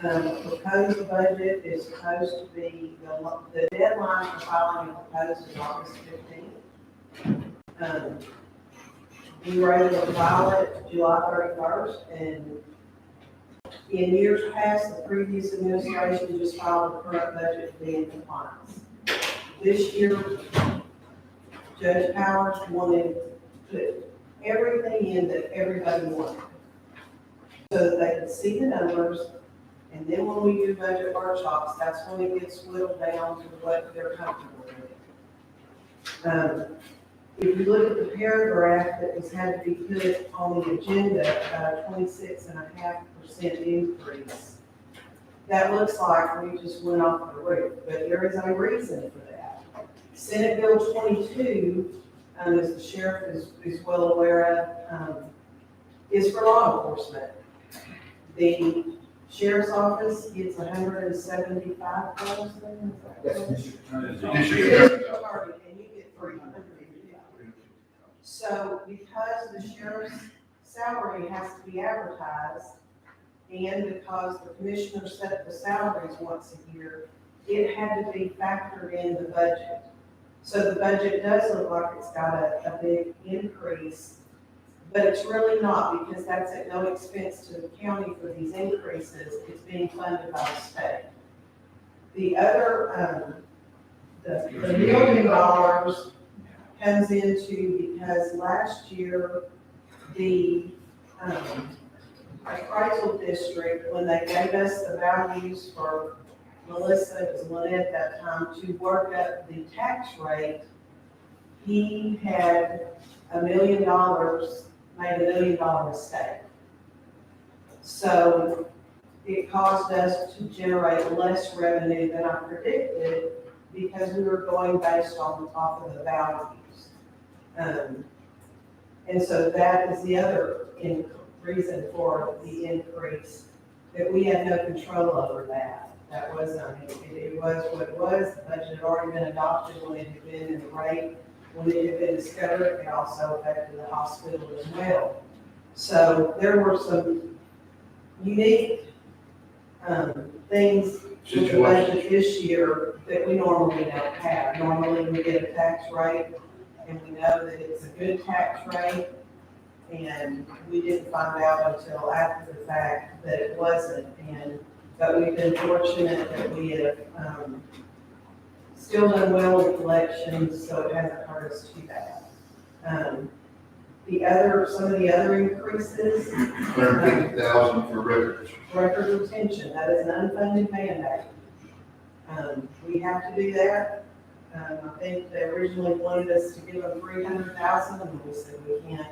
Proposed budget is supposed to be, the deadline for filing a proposed is August 15th. We were able to file it July 31st, and in years past, the previous administration just filed the current budget to be in compliance. This year, Judge Powers wanted to put everything in that everybody wanted, so that they could see the numbers, and then when we do budget workshops, that's when it gets whittled down to what they're comfortable with. If you look at the paragraph that was had to be put on the agenda, a 26.5% increase, that looks like we just went off the roof, but there is a reason for that. Senate Bill 22, as the sheriff is well aware of, is for law enforcement. The sheriff's office gets $175,000. And you get $350,000. So because the sheriff's salary has to be advertised, and because the commissioner set the salaries once a year, it had to be factored in the budget. So the budget does look like it's got a big increase, but it's really not, because that's at no expense to the county for these increases. It's being funded by the state. The other, the $1 million comes into, because last year, the appraisal district, when they gave us the values for Melissa, it was Lynette at that time, to work up the tax rate, he had $1 million, made $1 million mistake. So it caused us to generate less revenue than I predicted, because we were going based on top of the values. And so that is the other reason for the increase, that we had no control over that. That was, it was what it was. The budget had already been adopted when it had been in the rate, when it had been discovered. It also affected the hospital as well. So there were some unique things with the budget this year that we normally don't have. Normally we get a tax rate, and we know that it's a good tax rate, and we didn't find out until after the fact that it wasn't. But we've been fortunate that we have still done well with collections, so it hasn't hurt us too bad. Some of the other increases. $150,000 for records. Record retention, that is an unfunded mandate. We have to do that. I think they originally wanted us to give them $300,000, and we said we can't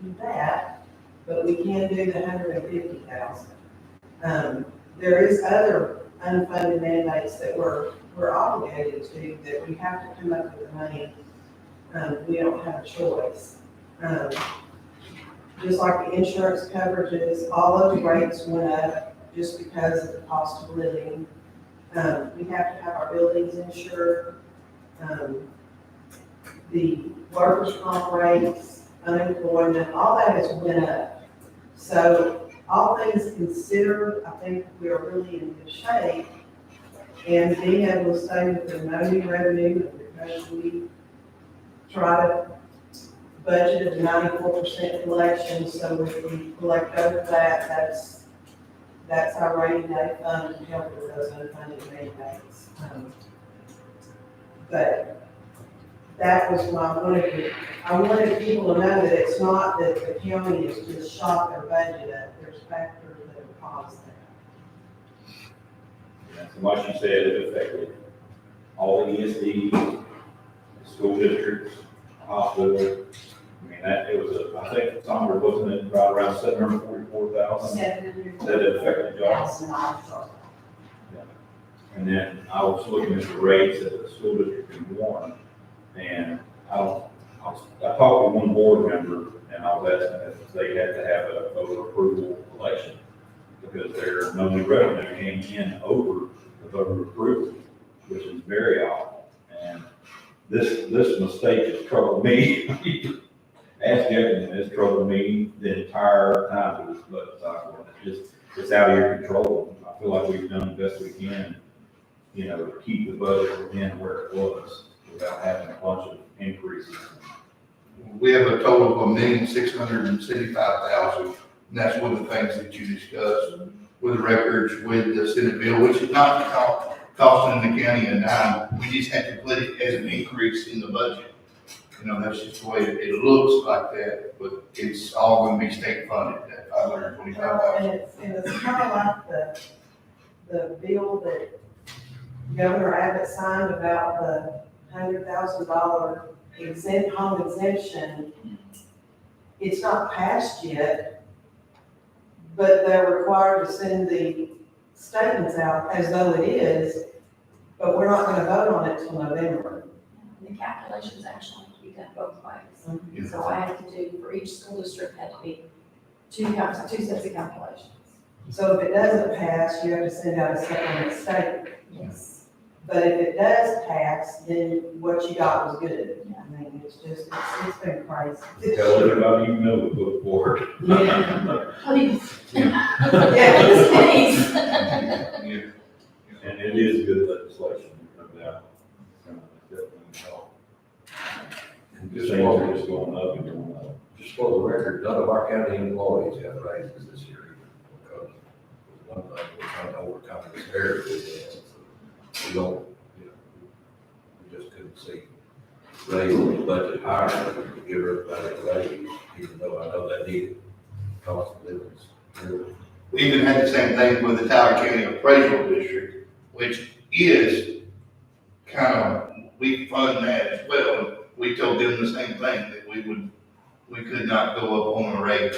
do that, but we can do the $150,000. There is other unfunded mandates that we're obligated to, that we have to come up with the money. We don't have a choice. Just like the insurance coverages, all those rates went up just because of the cost of living. We have to have our buildings insured. The workers' comp rates, unemployment, all that has went up. So all things considered, I think we are really in good shape. And being able to stay with no new revenue, because we try to budget at 94% collection, so if we collect over that, that's our rainy day fund to help with those unfunded mandates. But that was I wanted people to know that it's not that the county has just shot their budget up. There's factors that have caused that. Yeah, so like you said, it affected all the ESD, school districts, hospital. I mean, it was I think somewhere wasn't it right around 744,000 that it affected jobs. Yeah. And then I was looking at the rates that the school district in Warren, and I talked to one board member, and I was asking if they had to have a voter approval election, because their no new revenue came in over the voter approval, which is very odd. And this mistake has troubled me. Ask Jefferson, it's troubled me the entire time of this budget cycle. It's out of your control. I feel like we've done the best we can, you know, to keep the budget within where it was without having a bunch of increases. We have a total of $1,675,000, and that's one of the things that you discussed with the records, with the Senate bill, which is not costing the county a dime. We just had to put it as an increase in the budget. You know, that's just the way it looks like that, but it's all gonna be state funded, that $525,000. And it's kind of like the bill that Governor Abbott signed about the $100,000 home exemption. It's not passed yet, but they're required to send the statements out as though it is, but we're not gonna vote on it till November. The calculations actually have to be done both ways. Yeah. So I have to do, for each school district, had to be two sets of calculations. So if it doesn't pass, you have to send out a supplement statement. Yes. But if it does pass, then what you got was good. I mean, it's been crazy. Tell everybody you know to look forward. Please. Yeah. Please. And it is good legislation, no doubt. Definitely help. And things are just going up and going up. Just for the record, none of our county employees got raises this year either, because one thing we're trying to overcome this area with that. We don't, you know, we just couldn't see raising the budget higher, to give everybody a raise, even though I know that needed cost of living. We even had the same thing with the Tyler County Appraisal District, which is kind of, we fund that as well. We told them the same thing, that we could not go up on a raise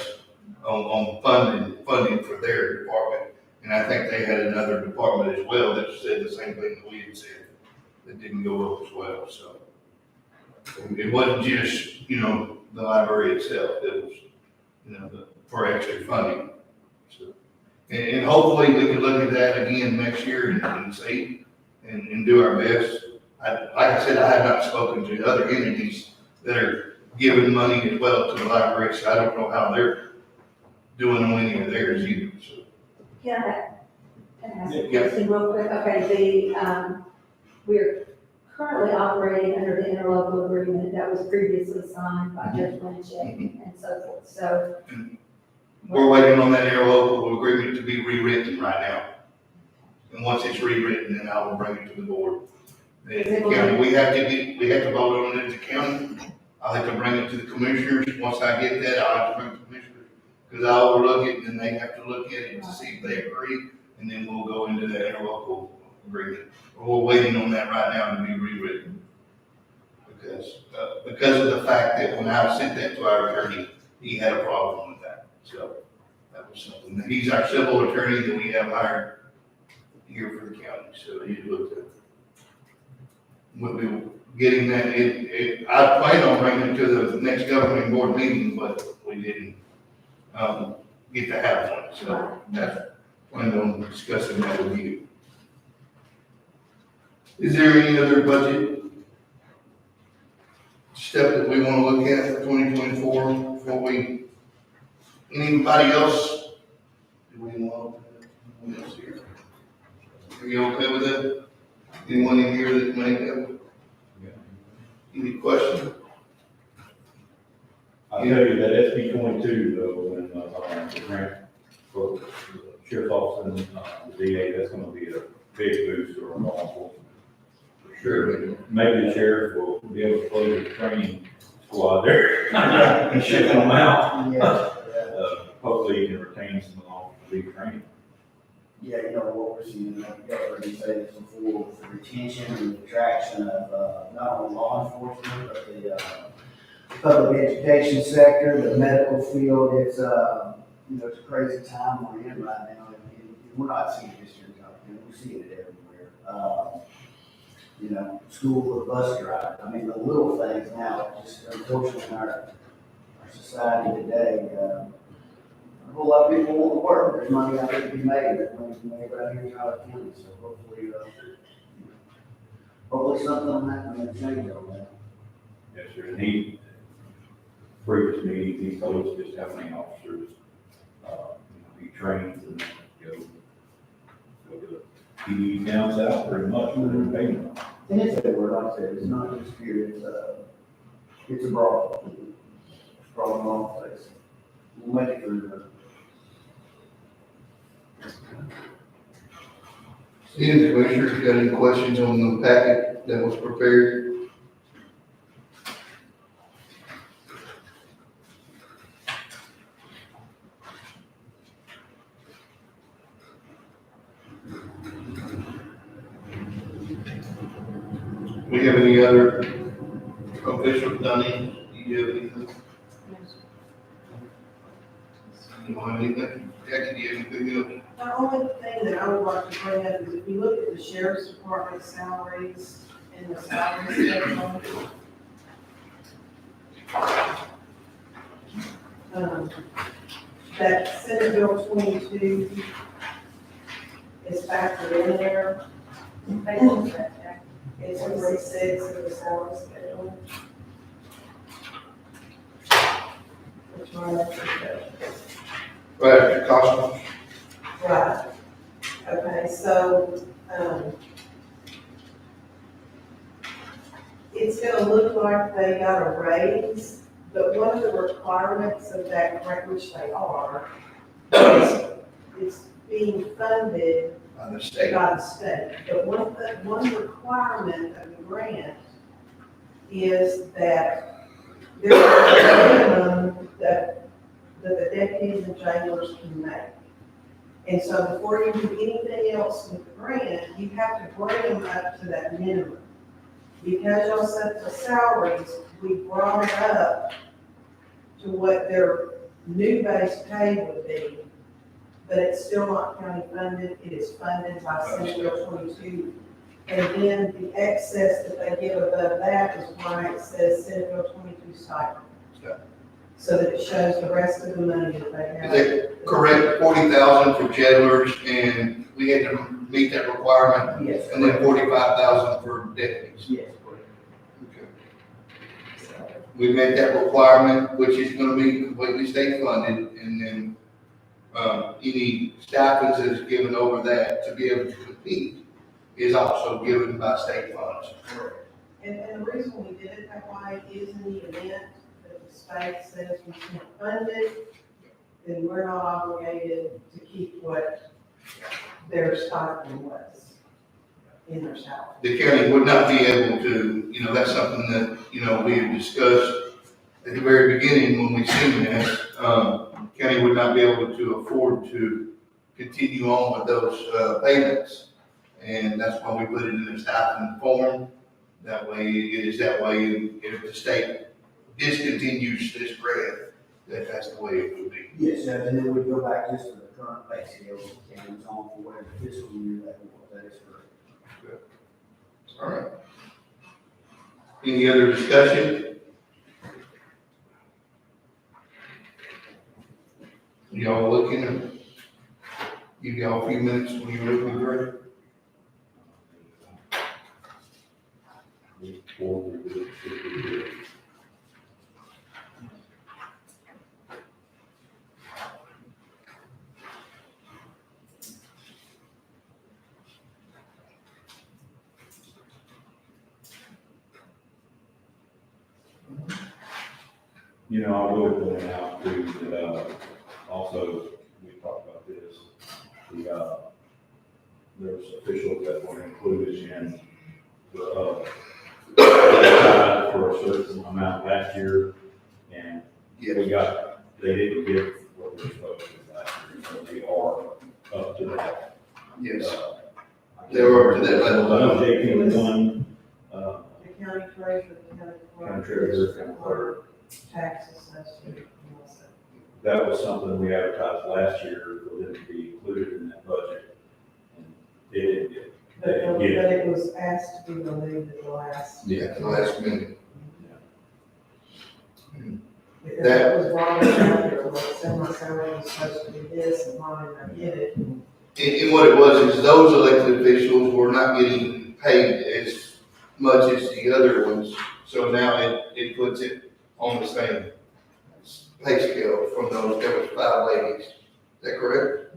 on funding for their department. And I think they had another department as well that said the same thing that we had said, that didn't go up as well, so. It wasn't just, you know, the library itself, it was, you know, for extra funding, so. And hopefully we can look at that again next year and see, and do our best. Like I said, I have not spoken to other entities that are giving money as well to the library, so I don't know how they're doing on any of theirs either, so. Can I ask a Yeah. question real quick? Okay, we're currently operating under the interlocal agreement that was previously signed by Judge Blanchett and so forth, so. We're waiting on that interlocal agreement to be rewritten right now. And once it's rewritten, then I will bring it to the board. The county, we have to vote on it as a county. I'll have to bring it to the commissioners. Once I get that, I'll have to bring it to the commissioners, because I'll overlook it, and then they have to look at it to see if they agree, and then we'll go into the interlocal agreement. We're waiting on that right now to be rewritten. Because of the fact that when I sent that to our attorney, he had a problem with that. So that was something. He's our civil attorney that we have hired here for the county. So he looked at it. We'll be getting that. I plan on bringing it to the next governing board meeting, but we didn't get to have one. So that's planned on discussing that with you. Is there any other budget step that we want to look at for 2024 before we, anybody else? Do we want anyone else here? Are you okay with that? Anyone in here that may have any questions? I'll tell you that SB 22 though, when the grant for the sheriff's office and the DA, that's going to be a big boost for our law enforcement. For sure. Maybe the sheriff will be able to close the training squad there and ship them out. Hopefully you can retain some of the training. Yeah, you know, what we're seeing, like you guys already said this before, with the retention and attraction of, not only law enforcement, but the, public education sector, the medical field, it's, you know, it's a crazy time we're in right now, and we're not seeing this here, we're seeing it everywhere. You know, school or bus driver, I mean, the little things now, just unfortunately in our society today, a whole lot of people want to work. There's money out there to be made. There's money to be made right here in Tyler County. So hopefully something on that will change on that. Yes, sir. And he, previous meetings, he told us just how many officers, he trains and go PD down south pretty much for their payment. And it's everywhere, like I said, it's not just here, it's abroad. It's abroad in all places. We'll make it through. Any of the commissioners got any questions on the packet that was prepared? We have any other official done any? Do you have anything? You don't have anything? Jackie, do you have anything else? The only thing that I would like to bring up is if you look at the sheriff's department salaries and the salary schedule. That Senate Bill 22 is factored in there. It's 46 of the salary schedule. Which one is it? Right, Costa? Right. Okay, so, it's gonna look like they got a raise, but one of the requirements of that grant, which they are, is it's being funded On the state. by the state. But one requirement of the grant is that there's a minimum that the deputies and jailers can make. And so before you do anything else with the grant, you have to bring them up to that minimum. Because y'all set the salaries, we brought it up to what their new base pay would be. But it's still not county funded, it is funded by Senate Bill 22. And then the excess that they give above that is why it says Senate Bill 22 stipend. Okay. So that it shows the rest of the money that they have. Is that correct? 40,000 for jailers, and we had to meet that requirement, Yes. and then 45,000 for deputies. Yes, correct. Okay. We met that requirement, which is gonna be completely state funded, and then, any stipends that is given over that to be able to compete is also given by state funds. And the reason we did it that way is in the event that the state says we can't fund it, then we're not obligated to keep what their stipend was in their salary. The county would not be able to, that's something that, we had discussed at the very beginning when we seen this. County would not be able to afford to continue on with those, payments. And that's why we put it in a stipend form. That way, it is that way, if the state discontinues this grant, that's the way it would be. Yes, and then we go back just to the current pay scale, and it's on for whatever fiscal year that is correct. All right. Any other discussion? Y'all looking at, give y'all a few minutes when you're looking through. I will point out too, that, also, we talked about this, there's officials that were included in the, for a certain amount last year, and they didn't get what they're supposed to last year, so they are up to that. Yes. They were up to that level. I know JP was one, The county treasurer, the county clerk. County treasurer, county clerk. Tax assessor. that was something we advertised last year for them to be included in that budget. And they didn't get it. But it was asked to be removed at the last. Yeah, the last minute. Because that was wrong, like, semi salary was supposed to be this, and why didn't I get it? And what it was is those elected officials were not getting paid as much as the other ones. So now it puts it on the same pay scale from those, there was 5 ladies. Is that correct?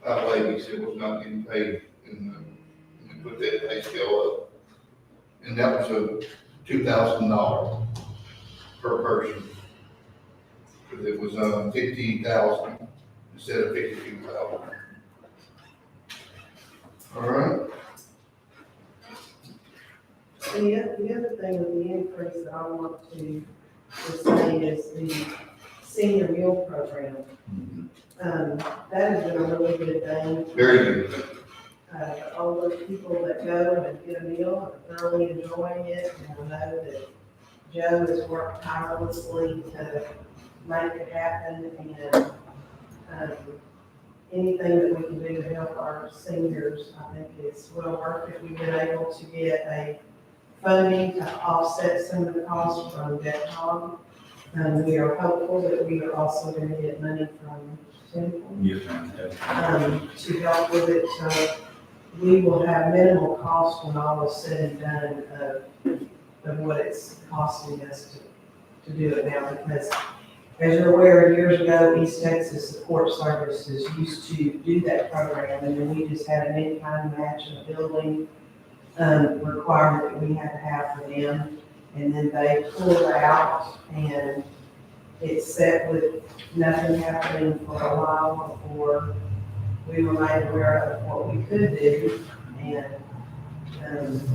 5 ladies that was not getting paid and we put that pay scale up. And that was a $2,000 per person. Because it was, 50,000 instead of 52,000. All right, And the other thing with the increase that I want to say is the senior meal program. That has been a really good thing. very good. All those people that go and get a meal are thoroughly enjoying it, and I know that Joe has worked tirelessly to make it happen, and, anything that we can do to help our seniors, I think it's well worth it. We've been able to get a funding to offset some of the costs from DEFCON. We are hopeful that we are also going to get money from Temple Yes, ma'am. to help with it. So we will have minimal cost when all is said and done of what it's costing us to do it now. Because as you're aware, years ago, East Texas Support Services used to do that program, and then we just had an in-kind match in the building requirement that we had to have for them. And then they pulled out, and it sat with nothing happening for a while before we were made aware of what we could do. And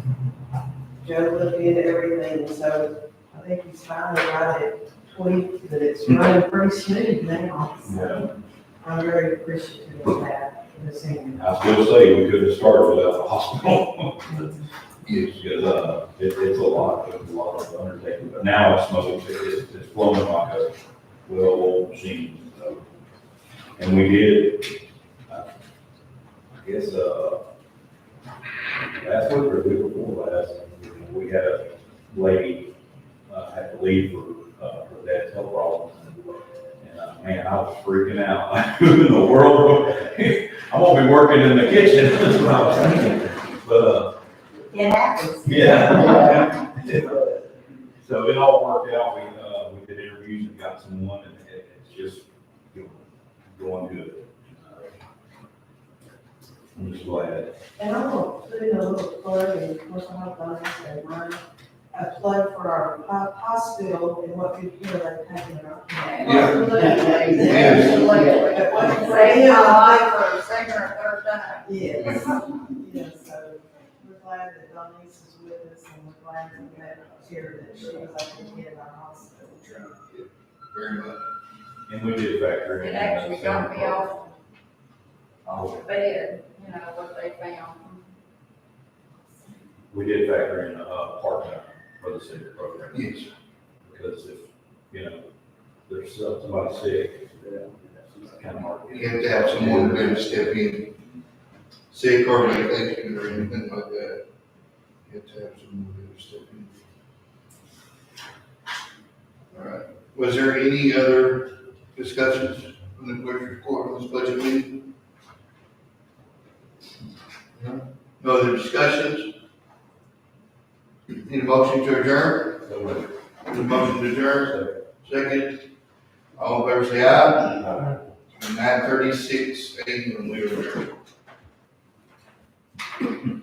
Joe looked into everything, so I think he's finally got it tweaked, that it's running pretty smooth now. So I'm very appreciative of that, for the senior. I still say we could have started without the hospital. Yes. Because, it's a lot of undertaking, but now it's smoked, it's flowing like a well-oiled machine, so. And we did, I guess, last week or the week before last, we had a lady, had to leave for her dad's health problems. And, man, I was freaking out. Who in the world? I won't be working in the kitchen, that's what I was thinking. But, It happens. yeah. So it all worked out. We did interviews and got someone, and it's just going good. I'm just glad. And I'm gonna put in a little plug, and of course, I hope I say mine, a plug for our hospital and what good care they've taken in our county. Say hi for a second or third time. Yes, yes, so we're glad that Donnice is with us, and we're glad that we have here that she was able to get our hospital. Very much. And we did factor in. It actually got me off Oh, the bed, you know, what they found. we did factor in part-time for the city program. Yes. Because if, there's somebody sick, it's kind of hard. You have to have someone there to step in, sick or vacation or anything like that. You have to have someone there to step in. All right. Was there any other discussions on the clerk's report on this budget meeting? No? No other discussions? Need a motion to adjourn? Need a motion to adjourn? Second. All in favor, say aye. 9:36 a.m. we are adjourned.